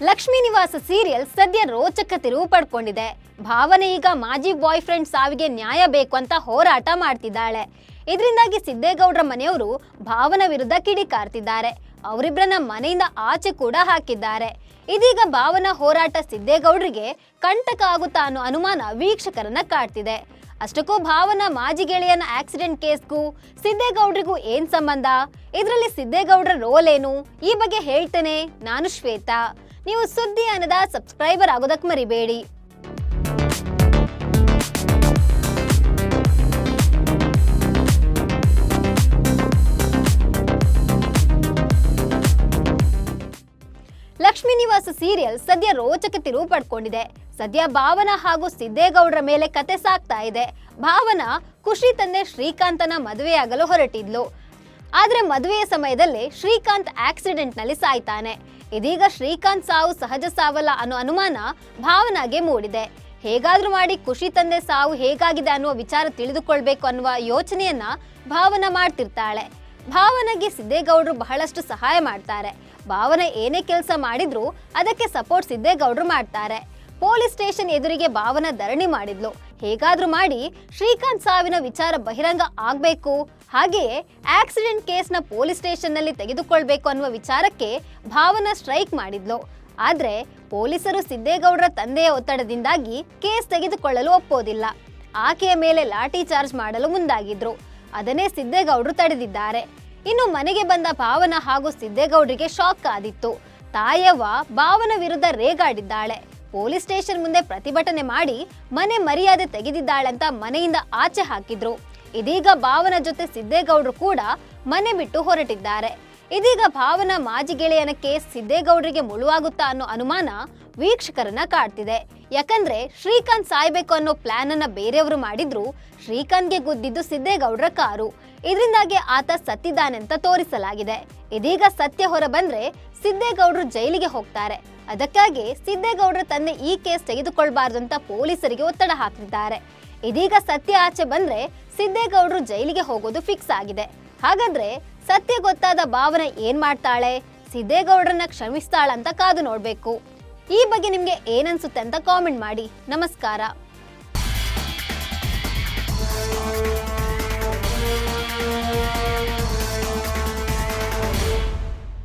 ಲಕ್ಷ್ಮೀ ನಿವಾಸ ಸೀರಿಯಲ್ ಸದ್ಯ ರೋಚಕ ತಿರುವು ಪಡ್ಕೊಂಡಿದೆ. ಭಾವನೆ ಈಗ ಮಾಜಿ ಬಾಯ್ ಫ್ರೆಂಡ್ ಸಾವಿಗೆ ನ್ಯಾಯ ಬೇಕು ಅಂತ ಹೋರಾಟ ಮಾಡ್ತಿದ್ದಾಳೆ. ಇದರಿಂದಾಗಿ ಸಿದ್ದೇಗೌಡರ ಮನೆಯವರು ಭಾವನ ವಿರುದ್ಧ ಕಿಡಿಕಾರ್ತಿದ್ದಾರೆ. ಅವರಿಬ್ಬರನ್ನ ಮನೆಯಿಂದ ಆಚೆ ಕೂಡ ಹಾಕಿದ್ದಾರೆ. ಇದೀಗ ಭಾವನ ಹೋರಾಟ ಸಿದ್ದೇಗೌಡರಿಗೆ ಕಂಟಕ ಆಗುತ್ತಾ ಅನ್ನೋ ಅನುಮಾನ ವೀಕ್ಷಕರನ್ನ ಕಾಡ್ತಿದೆ. ಅಷ್ಟಕ್ಕೂ ಭಾವನ ಮಾಜಿ ಗೆಳೆಯನ ಆಕ್ಸಿಡೆಂಟ್ ಕೇಸ್ಗೂ ಸಿದ್ದೇಗೌಡರಿಗೂ ಏನ್ ಸಂಬಂಧ? ಇದರಲ್ಲಿ ಸಿದ್ದೇಗೌಡರ ರೋಲ್ ಏನು? ಈ ಬಗ್ಗೆ ಹೇಳ್ತೇನೆ. ನಾನು ಶ್ವೇತಾ. ನೀವು ಸುದ್ದಿ ಅನ್ನದ ಸಬ್ಸ್ಕ್ರೈಬರ್ ಆಗೋದಕ್ಕೆ ಮರಿಬೇಡಿ. ಲಕ್ಷ್ಮೀ ನಿವಾಸ ಸೀರಿಯಲ್ ಸದ್ಯ ರೋಚಕ ತಿರುವು ಪಡ್ಕೊಂಡಿದೆ. ಸದ್ಯ ಭಾವನ ಹಾಗೂ ಸಿದ್ದೇಗೌಡರ ಮೇಲೆ ಕತೆ ಸಾಕ್ತಾ ಇದೆ. ಭಾವನ ಖುಷಿ ತಂದೆ ಶ್ರೀಕಾಂತನ ಮದುವೆಯಾಗಲು ಹೊರಟಿದ್ಲು. ಆದ್ರೆ ಮದುವೆಯ ಸಮಯದಲ್ಲೇ ಶ್ರೀಕಾಂತ್ ಆಕ್ಸಿಡೆಂಟ್ ನಲ್ಲಿ ಸಾಯ್ತಾನೆ. ಇದೀಗ ಶ್ರೀಕಾಂತ್ ಸಾವು ಸಹಜ ಸಾವಲ್ಲ ಅನ್ನೋ ಅನುಮಾನ ಭಾವನಾಗೆ ಮೂಡಿದೆ. ಹೇಗಾದ್ರೂ ಮಾಡಿ ಖುಷಿ ತಂದೆ ಸಾವು ಹೇಗಾಗಿದೆ ಅನ್ನುವ ವಿಚಾರ ತಿಳಿದುಕೊಳ್ಬೇಕು ಅನ್ನುವ ಯೋಚನೆಯನ್ನ ಭಾವನ ಮಾಡ್ತಿರ್ತಾಳೆ. ಭಾವನೆಗೆ ಸಿದ್ದೇಗೌಡರು ಬಹಳಷ್ಟು ಸಹಾಯ ಮಾಡ್ತಾರೆ. ಭಾವನ ಏನೇ ಕೆಲಸ ಮಾಡಿದ್ರು ಅದಕ್ಕೆ ಸಪೋರ್ಟ್ ಸಿದ್ದೇಗೌಡರು ಮಾಡ್ತಾರೆ. ಪೊಲೀಸ್ ಸ್ಟೇಷನ್ ಎದುರಿಗೆ ಭಾವನ ಧರಣಿ ಮಾಡಿದ್ಲು. ಹೇಗಾದ್ರೂ ಮಾಡಿ ಶ್ರೀಕಾಂತ್ ಸಾವಿನ ವಿಚಾರ ಬಹಿರಂಗ ಆಗ್ಬೇಕು, ಹಾಗೆಯೇ ಆಕ್ಸಿಡೆಂಟ್ ಕೇಸ್ನ ಪೊಲೀಸ್ ಸ್ಟೇಷನ್ ನಲ್ಲಿ ತೆಗೆದುಕೊಳ್ಬೇಕು ಅನ್ನುವ ವಿಚಾರಕ್ಕೆ ಭಾವನ ಸ್ಟ್ರೈಕ್ ಮಾಡಿದ್ಲು. ಆದ್ರೆ ಪೊಲೀಸರು ಸಿದ್ದೇಗೌಡರ ತಂದೆಯ ಒತ್ತಡದಿಂದಾಗಿ ಕೇಸ್ ತೆಗೆದುಕೊಳ್ಳಲು ಒಪ್ಪೋದಿಲ್ಲ. ಆಕೆಯ ಮೇಲೆ ಲಾಠಿ ಚಾರ್ಜ್ ಮಾಡಲು ಮುಂದಾಗಿದ್ರು. ಅದನ್ನೇ ಸಿದ್ದೇಗೌಡರು ತಡೆದಿದ್ದಾರೆ. ಇನ್ನು ಮನೆಗೆ ಬಂದ ಭಾವನ ಹಾಗೂ ಸಿದ್ದೇಗೌಡರಿಗೆ ಶಾಕ್ ಆದಿತ್ತು. ತಾಯವ್ವ ಭಾವನ ವಿರುದ್ಧ ರೇಗಾಡಿದ್ದಾಳೆ. ಪೊಲೀಸ್ ಸ್ಟೇಷನ್ ಮುಂದೆ ಪ್ರತಿಭಟನೆ ಮಾಡಿ ಮನೆ ಮರ್ಯಾದೆ ತೆಗೆದಿದ್ದಾಳಂತ ಮನೆಯಿಂದ ಆಚೆ ಹಾಕಿದ್ರು. ಇದೀಗ ಭಾವನ ಜೊತೆ ಸಿದ್ದೇಗೌಡರು ಕೂಡ ಮನೆ ಬಿಟ್ಟು ಹೊರಟಿದ್ದಾರೆ. ಇದೀಗ ಭಾವನ ಮಾಜಿ ಗೆಳೆಯನ ಕೇಸ್ ಸಿದ್ದೇಗೌಡರಿಗೆ ಮುಳುವಾಗುತ್ತಾ ಅನ್ನೋ ಅನುಮಾನ ವೀಕ್ಷಕರನ್ನ ಕಾಡ್ತಿದೆ. ಯಾಕಂದ್ರೆ ಶ್ರೀಕಾಂತ್ ಸಾಯ್ಬೇಕು ಅನ್ನೋ ಪ್ಲಾನ್ ಅನ್ನ ಬೇರೆಯವರು ಮಾಡಿದ್ರು. ಶ್ರೀಕಾಂತ್ಗೆ ಗುದ್ದಿದ್ದು ಸಿದ್ದೇಗೌಡರ ಕಾರು. ಇದರಿಂದಾಗಿ ಆತ ಸತ್ತಿದ್ದಾನೆ ಅಂತ ತೋರಿಸಲಾಗಿದೆ. ಇದೀಗ ಸತ್ಯ ಹೊರ ಬಂದ್ರೆ ಸಿದ್ದೇಗೌಡರು ಜೈಲಿಗೆ ಹೋಗ್ತಾರೆ. ಅದಕ್ಕಾಗಿ ಸಿದ್ದೇಗೌಡರ ತಂದೆ ಈ ಕೇಸ್ ತೆಗೆದುಕೊಳ್ಬಾರ್ದು ಅಂತ ಪೊಲೀಸರಿಗೆ ಒತ್ತಡ ಹಾಕಿದ್ದಾರೆ. ಇದೀಗ ಸತ್ಯ ಆಚೆ ಬಂದ್ರೆ ಸಿದ್ದೇಗೌಡರು ಜೈಲಿಗೆ ಹೋಗೋದು ಫಿಕ್ಸ್ ಆಗಿದೆ. ಹಾಗಾದ್ರೆ ಸತ್ಯ ಗೊತ್ತಾದ ಭಾವನೆ ಏನ್ ಮಾಡ್ತಾಳೆ? ಸಿದ್ದೇಗೌಡರನ್ನ ಕ್ಷಮಿಸ್ತಾಳಂತ ಕಾದು ನೋಡ್ಬೇಕು. ಈ ಬಗ್ಗೆ ನಿಮ್ಗೆ ಏನನ್ಸುತ್ತೆ ಅಂತ ಕಾಮೆಂಟ್ ಮಾಡಿ. ನಮಸ್ಕಾರ.